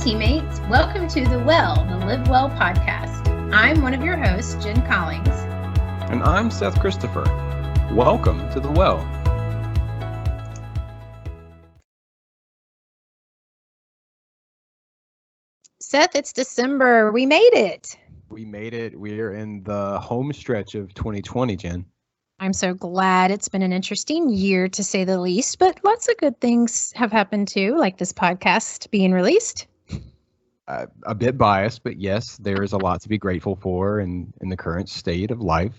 teammates. Welcome to the Live Well podcast. I'm one of your hosts, Jen Collins. And I'm Seth Christopher. Welcome to the Well. Seth, it's December. We made it. We made it. We're in the home stretch of 2020, Jen. I'm so glad. It's been an interesting year, to say the least, but lots of good things have happened too, like this podcast being released. A bit biased, but yes, there is a lot to be grateful for in the current state of life.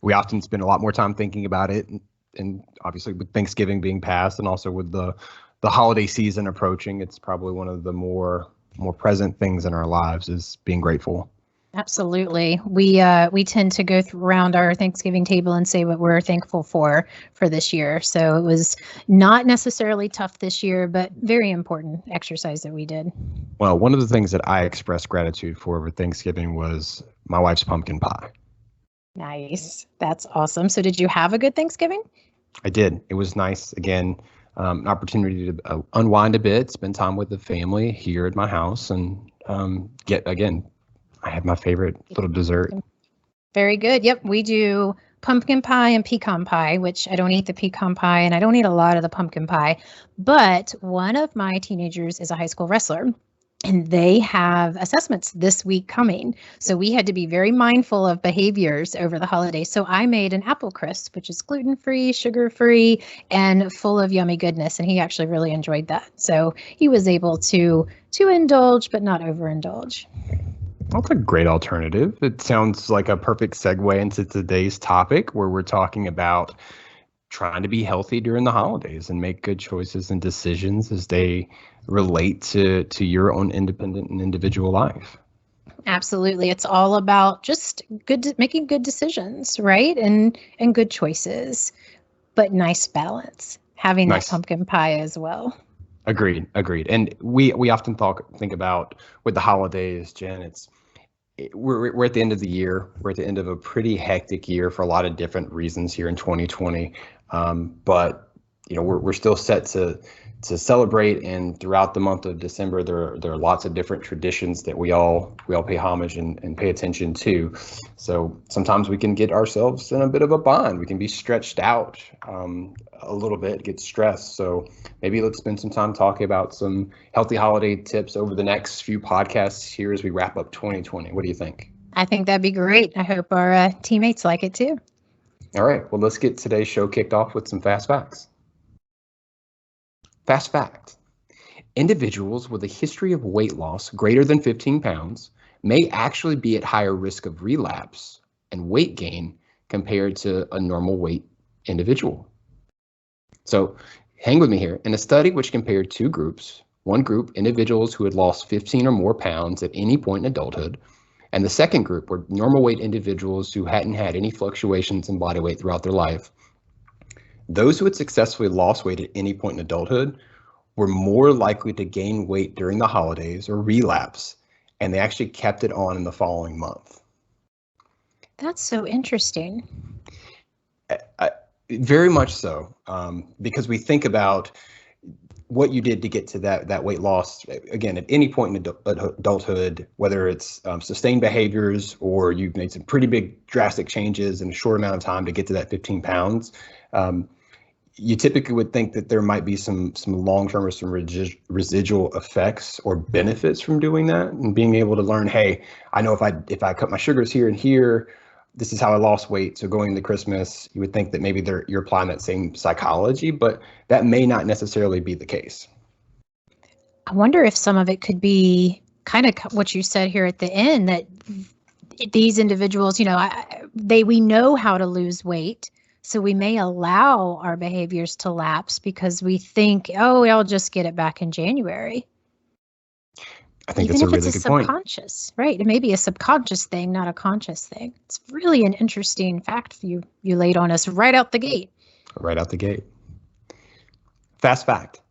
We often spend a lot more time thinking about it, and obviously with Thanksgiving being passed and also with the holiday season approaching, it's probably one of the more present things in our lives is being grateful. Absolutely. We tend to go around our Thanksgiving table and say what we're thankful for this year. So it was not necessarily tough this year, but very important exercise that we did. Well, one of the things that I expressed gratitude for over Thanksgiving was my wife's pumpkin pie. Nice. That's awesome. So did you have a good Thanksgiving? I did. It was nice. Again, an opportunity to unwind a bit, spend time with the family here at my house, and I had my favorite little dessert. Very good. Yep. We do pumpkin pie and pecan pie, which I don't eat the pecan pie and I don't eat a lot of the pumpkin pie. But one of my teenagers is a high school wrestler and they have assessments this week coming. So we had to be very mindful of behaviors over the holidays. So I made an apple crisp, which is gluten-free, sugar-free, and full of yummy goodness. And he actually really enjoyed that. So he was able to indulge, but not overindulge. That's a great alternative. It sounds like a perfect segue into today's topic, where we're talking about trying to be healthy during the holidays and make good choices and decisions as they relate to your own independent and individual life. Absolutely. It's all about just making good decisions, right? And good choices, but nice balance, having that pumpkin pie as well. Agreed. And we often think about with the holidays, Jen, we're at the end of the year. We're at the end of a pretty hectic year for a lot of different reasons here in 2020. But we're still set to celebrate, and throughout the month of December, there are lots of different traditions that we all pay homage and pay attention to. So sometimes we can get ourselves in a bit of a bind. We can be stretched out a little bit, get stressed. So maybe let's spend some time talking about some healthy holiday tips over the next few podcasts here as we wrap up 2020. What do you think? I think that'd be great. I hope our teammates like it too. All right. Well, let's get today's show kicked off with some fast facts. Fast fact: individuals with a history of weight loss greater than 15 pounds may actually be at higher risk of relapse and weight gain compared to a normal weight individual. So hang with me here. In a study which compared two groups, one group, individuals who had lost 15 or more pounds at any point in adulthood, and the second group were normal weight individuals who hadn't had any fluctuations in body weight throughout their life. Those who had successfully lost weight at any point in adulthood were more likely to gain weight during the holidays or relapse, and they actually kept it on in the following month. That's so interesting. Very much so, because we think about what you did to get to that weight loss, again, at any point in adulthood, whether it's sustained behaviors or you've made some pretty big drastic changes in a short amount of time to get to that 15 pounds. You typically would think that there might be some long-term or some residual effects or benefits from doing that, and being able to learn, hey, I know if I cut my sugars here and here, this is how I lost weight. So going into Christmas, you would think that maybe you're applying that same psychology, but that may not necessarily be the case. I wonder if some of it could be kind of what you said here at the end, that these individuals, we know how to lose weight. So we may allow our behaviors to lapse because we think, I'll just get it back in January. I think that's a really good point. Subconscious, right? It may be a subconscious thing, not a conscious thing. It's really an interesting fact you laid on us right out the gate. Right out the gate. Fast fact: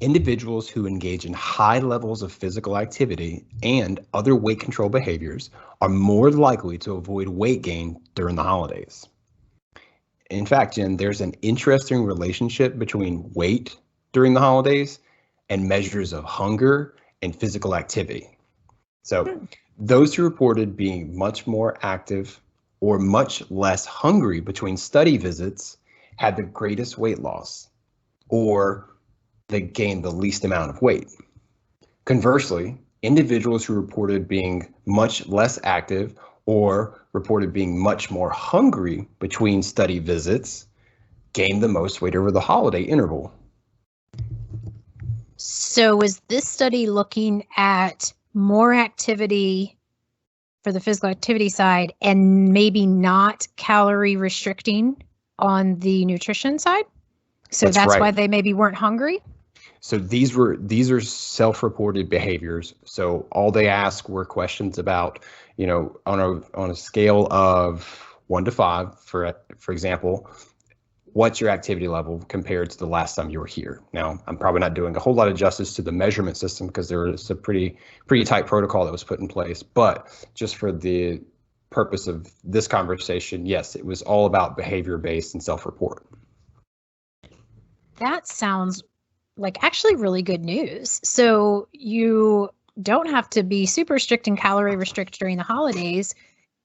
individuals who engage in high levels of physical activity and other weight control behaviors are more likely to avoid weight gain during the holidays. In fact, Jen, there's an interesting relationship between weight during the holidays and measures of hunger and physical activity. So those who reported being much more active or much less hungry between study visits had the greatest weight loss, or they gained the least amount of weight. Conversely, individuals who reported being much less active or reported being much more hungry between study visits gained the most weight over the holiday interval. So was this study looking at more activity for the physical activity side and maybe not calorie restricting on the nutrition side? So that's right. why they maybe weren't hungry? So these are self-reported behaviors. So all they asked were questions about, on a scale of 1 to 5, for example, what's your activity level compared to the last time you were here? Now, I'm probably not doing a whole lot of justice to the measurement system because there was a pretty tight protocol that was put in place. But just for the purpose of this conversation, yes, it was all about behavior-based and self-report. That sounds like actually really good news. So you don't have to be super strict and calorie restrict during the holidays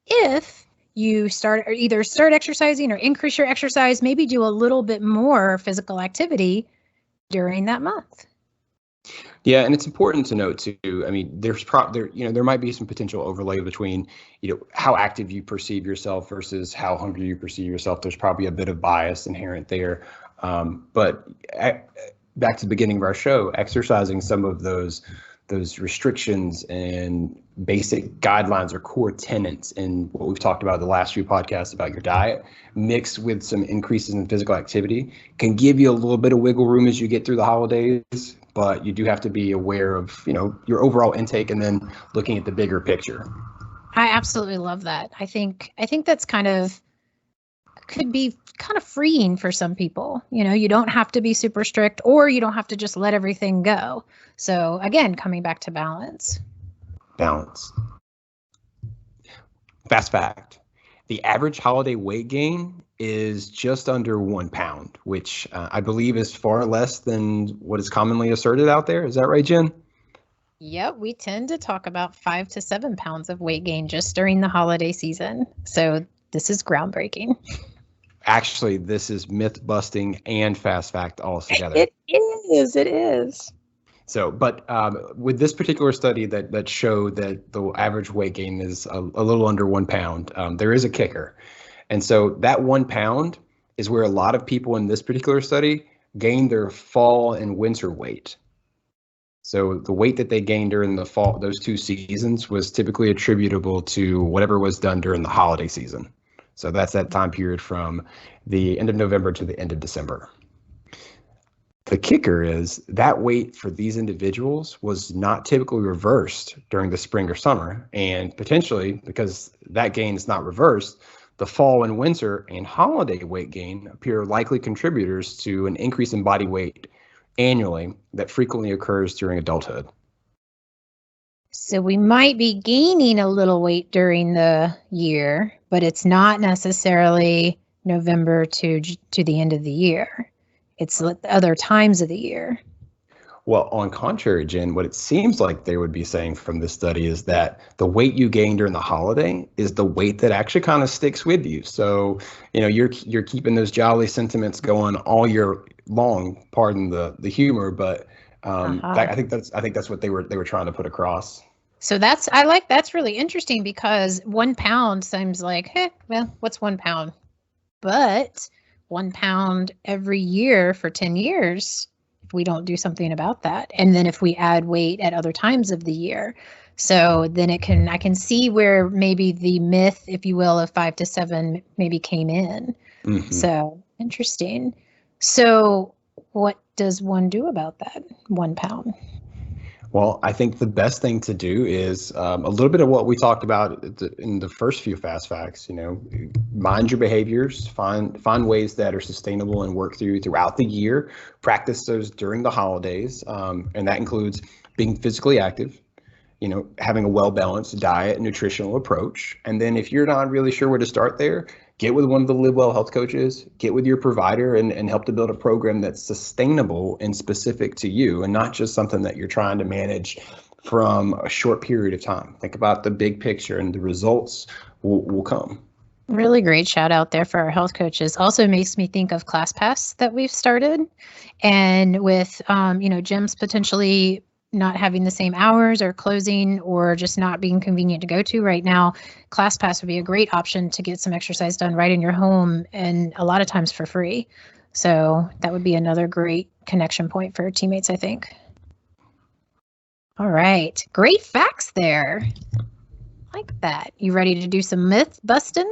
if you either start exercising or increase your exercise, maybe do a little bit more physical activity during that month. Yeah, and it's important to note too. I mean, there might be some potential overlay between, how active you perceive yourself versus how hungry you perceive yourself. There's probably a bit of bias inherent there. But back to the beginning of our show, exercising some of those restrictions and basic guidelines or core tenets in what we've talked about the last few podcasts about your diet, mixed with some increases in physical activity, can give you a little bit of wiggle room as you get through the holidays. But you do have to be aware of, your overall intake and then looking at the bigger picture. I absolutely love that. I think that's could be kind of freeing for some people. You don't have to be super strict, or you don't have to just let everything go. So again, coming back to balance. Fast fact: the average holiday weight gain is just under 1 pound, which I believe is far less than what is commonly asserted out there. Is that right, Jen? Yep, we tend to talk about 5 to 7 pounds of weight gain just during the holiday season. So this is groundbreaking. Actually, this is myth busting and fast fact all together. It is. So, but with this particular study that showed that the average weight gain is a little under 1 pound, there is a kicker. And so that 1 pound is where a lot of people in this particular study gained their fall and winter weight. So the weight that they gained during the fall, those 2 seasons, was typically attributable to whatever was done during the holiday season. So that's that time period from the end of November to the end of December. The kicker is that weight for these individuals was not typically reversed during the spring or summer. And potentially, because that gain is not reversed, the fall and winter and holiday weight gain appear likely contributors to an increase in body weight annually that frequently occurs during adulthood. So we might be gaining a little weight during the year, but it's not necessarily November to the end of the year. It's other times of the year. Well, on contrary, Jen, what it seems like they would be saying from this study is that the weight you gain during the holiday is the weight that actually kind of sticks with you. So, you're keeping those jolly sentiments going all year long. Pardon the humor, but I think that's what they were trying to put across. So that's really interesting, because 1 pound seems like, well, what's 1 pound? But 1 pound every year for 10 years, if we don't do something about that. And then if we add weight at other times of the year. So then I can see where maybe the myth, if you will, of 5 to 7 maybe came in. Mm-hmm. So interesting. So what does one do about that 1 pound? Well, I think the best thing to do is a little bit of what we talked about in the first few fast facts. Mind your behaviors, find ways that are sustainable and work throughout the year. Practice those during the holidays, and that includes being physically active, having a well-balanced diet and nutritional approach. And then if you're not really sure where to start there, get with one of the Live Well health coaches, get with your provider and help to build a program that's sustainable and specific to you, and not just something that you're trying to manage from a short period of time. Think about the big picture, and the results will come. Really great shout out there for our health coaches. Also makes me think of ClassPass that we've started, and with gyms potentially not having the same hours or closing or just not being convenient to go to right now. ClassPass would be a great option to get some exercise done right in your home, and a lot of times for free. So that would be another great connection point for teammates, I think. All right, great facts there. Like that. You ready to do some myth busting?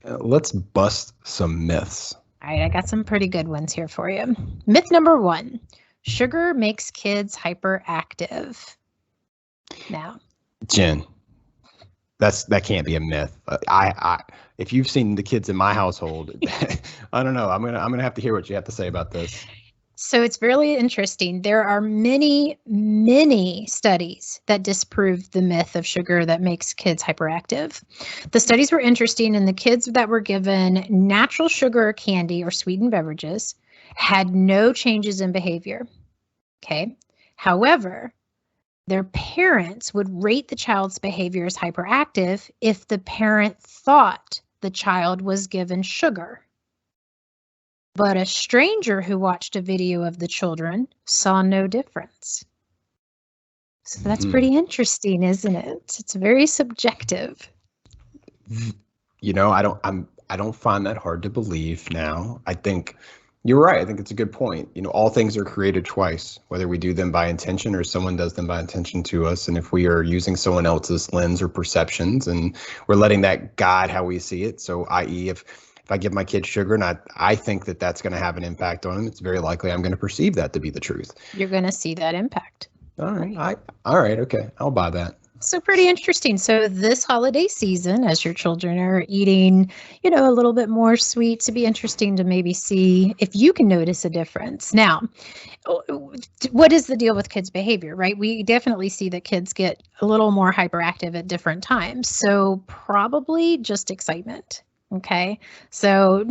Let's bust some myths. All right, I got some pretty good ones here for you. Myth number 1, sugar makes kids hyperactive. Now, Jen, that can't be a myth. I if you've seen the kids in my household, I don't know. I'm gonna have to hear what you have to say about this. So it's really interesting. There are many, many studies that disprove the myth of sugar that makes kids hyperactive. The studies were interesting, and the kids that were given natural sugar or candy or sweetened beverages had no changes in behavior. Okay. However, their parents would rate the child's behavior as hyperactive if the parent thought the child was given sugar. But a stranger who watched a video of the children saw no difference. So that's pretty interesting, isn't it? It's very subjective. I don't find that hard to believe now. I think you're right. I think it's a good point. All things are created twice, whether we do them by intention or someone does them by intention to us. And if we are using someone else's lens or perceptions, and we're letting that guide how we see it. So, i.e., if I give my kid sugar and I think that that's going to have an impact on them, it's very likely I'm going to perceive that to be the truth. You're going to see that impact. All right. All right. Okay. I'll buy that. So pretty interesting. So this holiday season, as your children are eating, a little bit more sweets, it'd be interesting to maybe see if you can notice a difference. Now, what is the deal with kids' behavior, right? We definitely see that kids get a little more hyperactive at different times. So probably just excitement. Okay. So,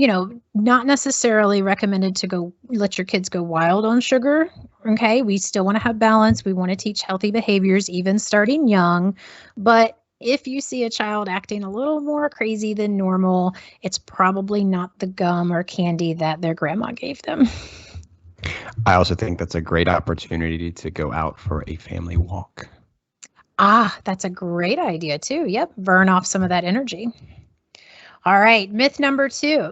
not necessarily recommended to go let your kids go wild on sugar. Okay. We still want to have balance. We want to teach healthy behaviors, even starting young. But if you see a child acting a little more crazy than normal, it's probably not the gum or candy that their grandma gave them. I also think that's a great opportunity to go out for a family walk. That's a great idea too. Yep. Burn off some of that energy. All right, myth number 2,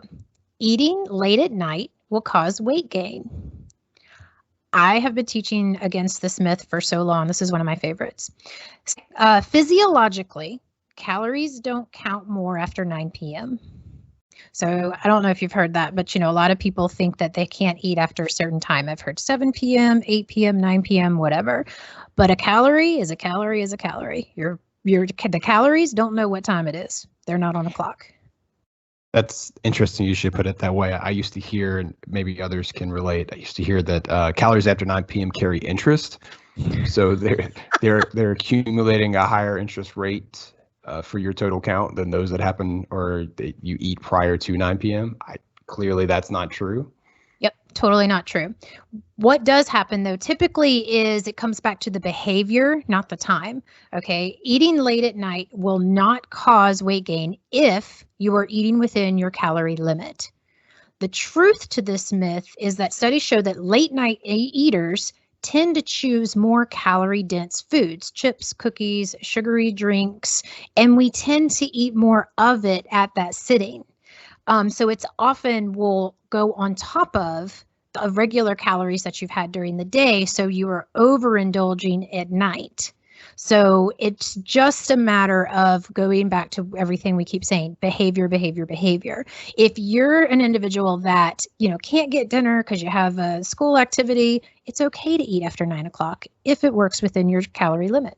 eating late at night will cause weight gain. I have been teaching against this myth for so long. This is one of my favorites. Physiologically, calories don't count more after 9 p.m. So I don't know if you've heard that, but a lot of people think that they can't eat after a certain time. I've heard 7 p.m., 8 p.m., 9 p.m., whatever. But a calorie is a calorie is a calorie. The calories don't know what time it is. They're not on a clock. That's interesting. You should put it that way. I used to hear, and maybe others can relate, I used to hear that calories after 9 p.m. carry interest. So they're accumulating a higher interest rate for your total count than those that happen or that you eat prior to 9 p.m. Clearly, that's not true. Yep, totally not true. What does happen, though, typically is it comes back to the behavior, not the time. Okay, eating late at night will not cause weight gain if you are eating within your calorie limit. The truth to this myth is that studies show that late night eaters tend to choose more calorie-dense foods, chips, cookies, sugary drinks, and we tend to eat more of it at that sitting. So it's often will go on top of the regular calories that you've had during the day. So you are overindulging at night. So it's just a matter of going back to everything we keep saying, behavior, behavior, behavior. If you're an individual that, can't get dinner because you have a school activity, it's okay to eat after 9 o'clock if it works within your calorie limit.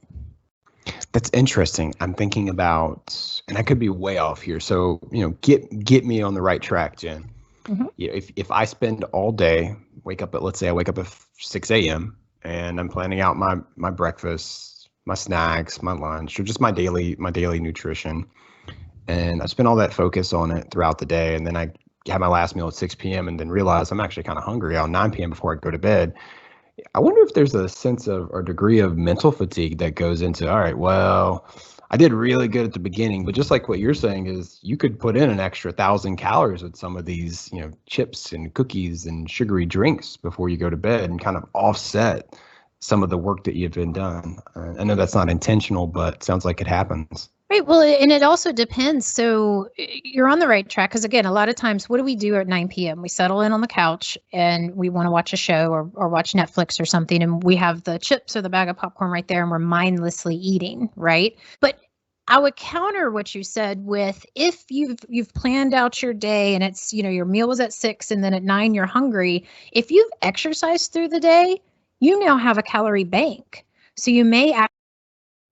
That's interesting. I'm thinking about, and I could be way off here. So, get me on the right track, Jen. Mm-hmm. If I spend all day, let's say I wake up at 6 a.m. and I'm planning out my breakfast, my snacks, my lunch, or just my daily nutrition. And I spend all that focus on it throughout the day. And then I have my last meal at 6 p.m. and then realize I'm actually kind of hungry on 9 p.m. before I go to bed. I wonder if there's a sense of or degree of mental fatigue that goes into, all right, well, I did really good at the beginning, but just like what you're saying is you could put in an extra 1,000 calories with some of these, chips and cookies and sugary drinks before you go to bed and kind of offset some of the work that you've been done. I know that's not intentional, but sounds like it happens. Right. Well, and it also depends. So you're on the right track because, again, a lot of times, what do we do at 9 p.m.? We settle in on the couch and we want to watch a show or watch Netflix or something. And we have the chips or the bag of popcorn right there and we're mindlessly eating. Right. But I would counter what you said with if you've planned out your day and it's, your meal was at 6 and then at 9 you're hungry. If you've exercised through the day, you now have a calorie bank. So you may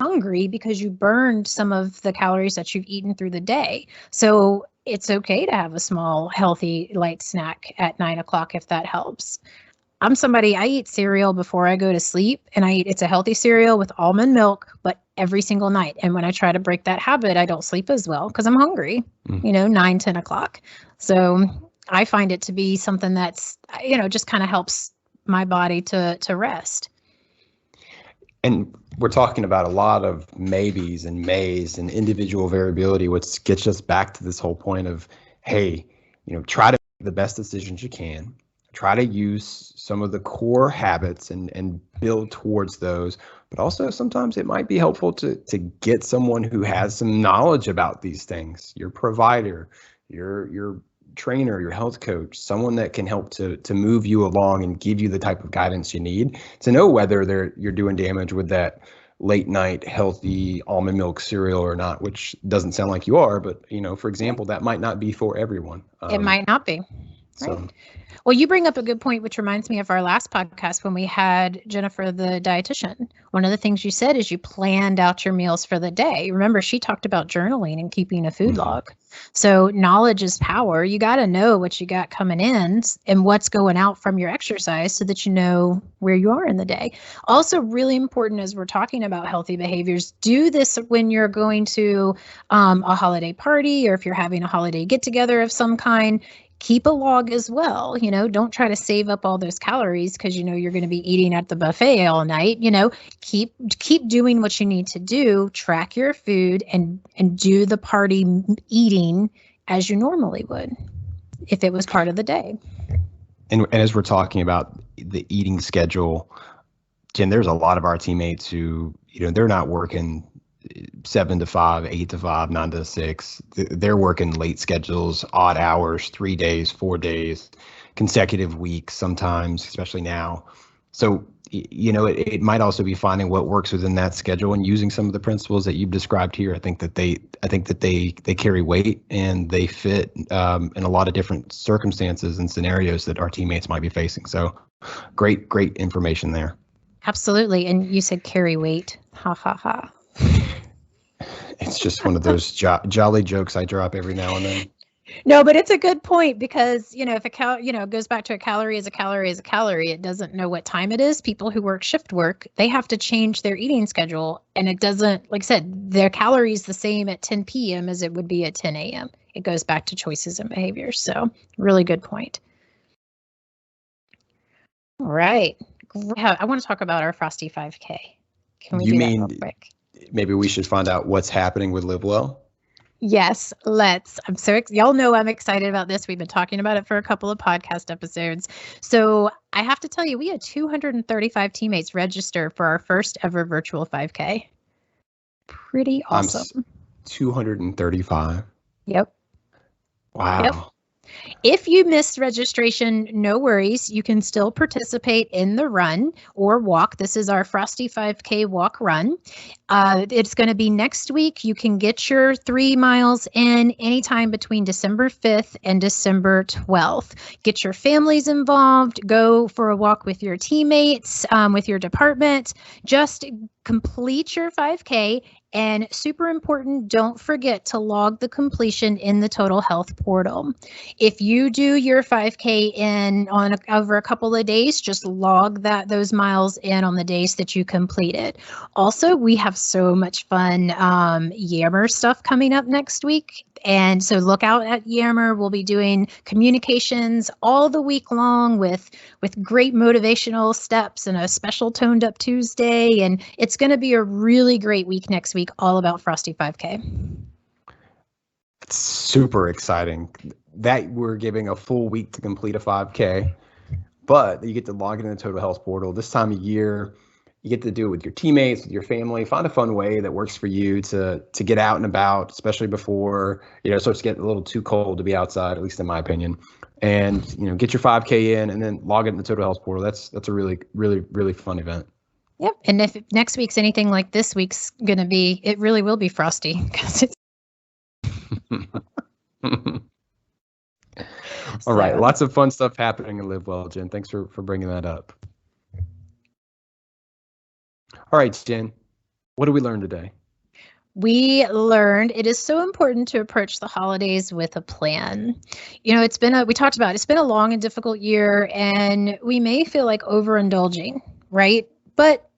hungry because you burned some of the calories that you've eaten through the day. So it's okay to have a small, healthy, light snack at 9 o'clock if that helps. I eat cereal before I go to sleep, and it's a healthy cereal with almond milk, but every single night. And when I try to break that habit, I don't sleep as well because I'm hungry, 9, 10 o'clock. So I find it to be something that's, just kind of helps my body to rest. And we're talking about a lot of maybes and mays and individual variability, which gets us back to this whole point of, hey, try to make the best decisions you can. Try to use some of the core habits and build towards those. But also sometimes it might be helpful to get someone who has some knowledge about these things, your provider, your trainer, your health coach, someone that can help to move you along and give you the type of guidance you need to know whether you're doing damage with that late night healthy almond milk cereal or not, which doesn't sound like you are, but for example, that might not be for everyone. It might not be. So. Right. Well, you bring up a good point, which reminds me of our last podcast when we had Jennifer, the dietitian. One of the things you said is you planned out your meals for the day. Remember, she talked about journaling and keeping a food log. So knowledge is power. You got to know what you got coming in and what's going out from your exercise so that you know where you are in the day. Also, really important as we're talking about healthy behaviors, do this when you're going to a holiday party or if you're having a holiday get together of some kind. Keep a log as well. Don't try to save up all those calories because you're going to be eating at the buffet all night. Keep doing what you need to do. Track your food and do the party eating as you normally would if it was part of the day. And as we're talking about the eating schedule, Jen, there's a lot of our teammates who they're not working 7 to 5, 8 to 5, 9 to 6. They're working late schedules, odd hours, 3 days, 4 days, consecutive weeks sometimes, especially now. So, it might also be finding what works within that schedule and using some of the principles that you've described here. I think that they carry weight and they fit in a lot of different circumstances and scenarios that our teammates might be facing. So great information there. Absolutely. And you said carry weight. Ha, ha, ha. It's just one of those jolly jokes I drop every now and then. No, but it's a good point because, if it goes back to a calorie is a calorie is a calorie, it doesn't know what time it is. People who work shift work, they have to change their eating schedule. And it doesn't, like I said, their calories the same at 10 p.m. as it would be at 10 a.m. It goes back to choices and behaviors. So really good point. All right. I want to talk about our Frosty 5K. Can we do that real quick? Maybe we should find out what's happening with Live Well. Yes, let's. Y'all know I'm excited about this. We've been talking about it for a couple of podcast episodes. So I have to tell you, we had 235 teammates register for our first ever virtual 5K. Pretty awesome. 235. Yep. Wow. Yep. If you missed registration, no worries. You can still participate in the run or walk. This is our Frosty 5K walk run. It's going to be next week. You can get your 3 miles in anytime between December 5th and December 12th. Get your families involved. Go for a walk with your teammates, with your department. Just complete your 5K And super important, don't forget to log the completion in the Total Health portal. If you do your 5K over a couple of days, just log those miles in on the days that you completed. Also, we have so much fun Yammer stuff coming up next week. And so look out at Yammer. We'll be doing communications all the week long with great motivational steps and a special Toned Up Tuesday. And it's going to be a really great week next week, all about Frosty 5K. It's super exciting that we're giving a full week to complete a 5K, but you get to log into the Total Health portal this time of year. You get to do it with your teammates, with your family. Find a fun way that works for you to get out and about, especially before it starts to get a little too cold to be outside, at least in my opinion. And get your 5K in, and then log it in the Total Health portal. That's a really, really, really fun event. Yep. And if next week's anything like this week's going to be, it really will be frosty because it's. All right. Lots of fun stuff happening in Live Well, Jen. Thanks for bringing that up. All right, Jen, what did we learn today? We learned it is so important to approach the holidays with a plan. We talked about it's been a long and difficult year, and we may feel like overindulging, right? But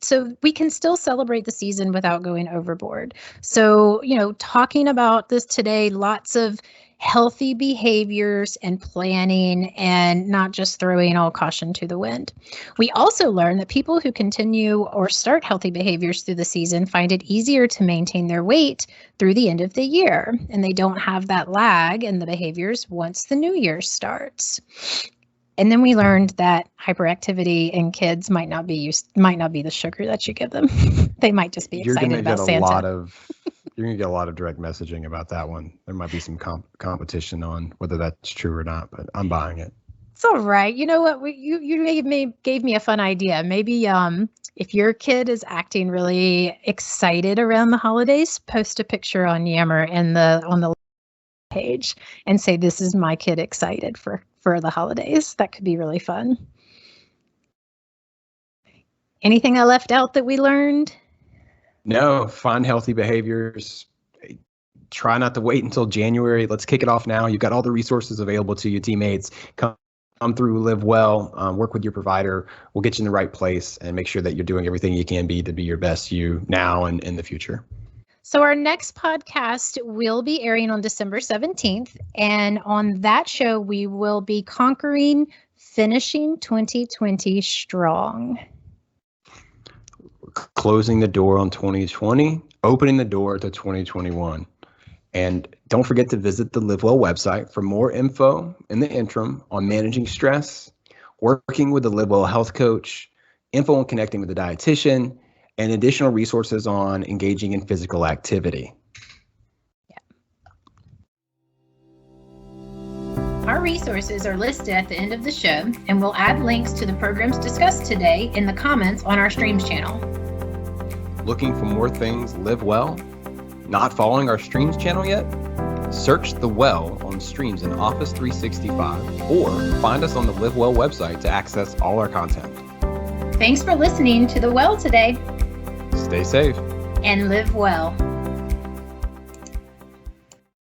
so we can still celebrate the season without going overboard. So, talking about this today, lots of healthy behaviors and planning, and not just throwing all caution to the wind. We also learned that people who continue or start healthy behaviors through the season find it easier to maintain their weight through the end of the year, and they don't have that lag in the behaviors once the new year starts. And then we learned that hyperactivity in kids might not be the sugar that you give them. They might just be excited about Santa. You're going to get a lot of direct messaging about that one. There might be some competition on whether that's true or not, but I'm buying it. It's all right. You know what? You gave me a fun idea. Maybe if your kid is acting really excited around the holidays, post a picture on Yammer on the page and say, "This is my kid excited for the holidays." That could be really fun. Anything I left out that we learned? No, find healthy behaviors. Try not to wait until January. Let's kick it off now. You've got all the resources available to you, teammates. Come through Live Well, work with your provider. We'll get you in the right place and make sure that you're doing everything you can be to be your best you now and in the future. So our next podcast will be airing on December 17th. And on that show, we will be finishing 2020 strong. Closing the door on 2020, opening the door to 2021. And don't forget to visit the Live Well website for more info in the interim on managing stress, working with the Live Well health coach, info on connecting with a dietitian, and additional resources on engaging in physical activity. Yeah. Our resources are listed at the end of the show, and we'll add links to the programs discussed today in the comments on our Streams channel. Looking for more things Live Well? Not following our Streams channel yet? Search The Well on Streams in Office 365 or find us on the Live Well website to access all our content. Thanks for listening to The Well today. Stay safe and live well.